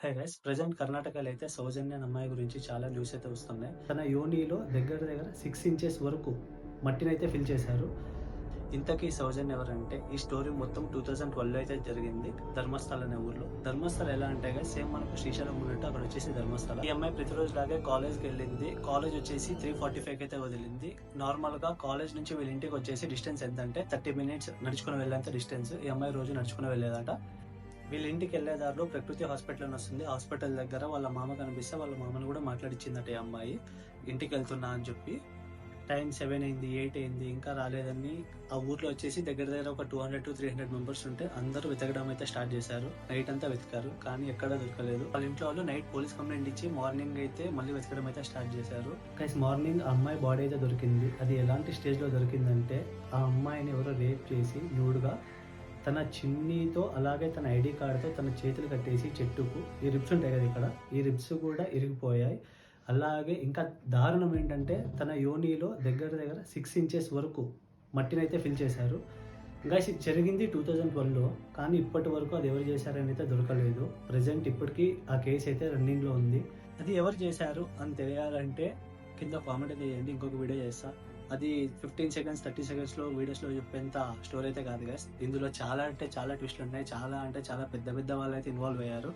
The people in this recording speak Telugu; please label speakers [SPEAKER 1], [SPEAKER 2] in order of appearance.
[SPEAKER 1] హే గైస్ ప్రెజెంట్ కర్ణాటకలో అయితే సౌజన్య అనే అమ్మాయి గురించి చాలా న్యూస్ అయితే వస్తున్నాయి. తన యోనిలో దగ్గర దగ్గర 6 ఇంచెస్ వరకు మట్టినైతే ఫిల్ చేశారు. ఇంతకీ సౌజన్య ఎవరంటే ఈ స్టోరీ మొత్తం 2012 అయితే జరిగింది ధర్మస్థల అనే ఊర్లో. ధర్మస్థల ఎలా అంటే గైస్ సేమ్ మనకు శ్రీశైలం ఉన్నట్టు అక్కడ వచ్చేసి ధర్మస్థల. ఈ అమ్మాయి ప్రతిరోజు లాగే కాలేజ్కి వెళ్ళింది. కాలేజ్ వచ్చేసి 3:45 అయితే వదిలింది. నార్మల్ గా కాలేజ్ నుంచి వీళ్ళ ఇంటికి వచ్చేసి డిస్టెన్స్ ఎంత అంటే 30 మినిట్స్ నడుచుకుని వెళ్ళేంత డిస్టెన్స్ ఈ అమ్మాయి రోజు నడుచుకుని వెళ్ళేదంట. వీళ్ళ ఇంటికి వెళ్ళే దారిలో ప్రకృతి హాస్పిటల్ అని వస్తుంది. హాస్పిటల్ దగ్గర వాళ్ళ మామ కనిపిస్తే వాళ్ళ మామను కూడా మాట్లాడిచ్చిందట ఈ అమ్మాయి ఇంటికి వెళ్తున్నా అని చెప్పి. టైం 7 అయింది, 8 అయింది, ఇంకా రాలేదని ఆ ఊర్లో వచ్చేసి దగ్గర దగ్గర ఒక 200 to 300 మెంబర్స్ ఉంటే అందరూ వెతకడం అయితే స్టార్ట్ చేశారు. నైట్ అంతా వెతికారు కానీ ఎక్కడా దొరకలేదు. వాళ్ళ ఇంట్లో వాళ్ళు నైట్ పోలీస్ కంప్లైంట్ ఇచ్చి మార్నింగ్ అయితే మళ్ళీ వెతకడం అయితే స్టార్ట్ చేశారు. గైస్ మార్నింగ్ ఆ అమ్మాయి బాడీ అయితే దొరికింది. అది ఎలాంటి స్టేజ్ లో దొరికిందంటే ఆ అమ్మాయిని ఎవరో రేప్ చేసి న్యూడ్గా తన చిన్నీతో అలాగే తన ఐడి కార్డుతో తన చేతులు కట్టేసి చెట్టుకు ఈ రిబ్స్ ఉంటాయి కదా ఇక్కడ, ఈ రిబ్స్ కూడా ఇరిగిపోయాయి. అలాగే ఇంకా దారుణం ఏంటంటే తన యోనిలో దగ్గర దగ్గర 6 ఇంచెస్ వరకు మట్టినైతే ఫిల్ చేశారు. గైస్ ఇది జరిగింది 2012లో, కానీ ఇప్పటి వరకు అది ఎవరు చేశారని అయితే దొరకలేదు. ప్రజెంట్ ఇప్పటికీ ఆ కేసు అయితే రన్నింగ్లో ఉంది. అది ఎవరు చేశారు అని తెలియాలంటే కింద కామెంట్ అయితే చేయండి, ఇంకొక వీడియో చేస్తా. అది 15 సెకండ్స్ 30 సెకండ్స్లో వీడియోస్లో చెప్పేంత స్టోరీ అయితే కాదు గైస్. ఇందులో చాలా అంటే చాలా ట్విస్ట్లు ఉన్నాయి. చాలా అంటే చాలా పెద్ద పెద్ద వాళ్ళు అయితే ఇన్వాల్వ్ అయ్యారు.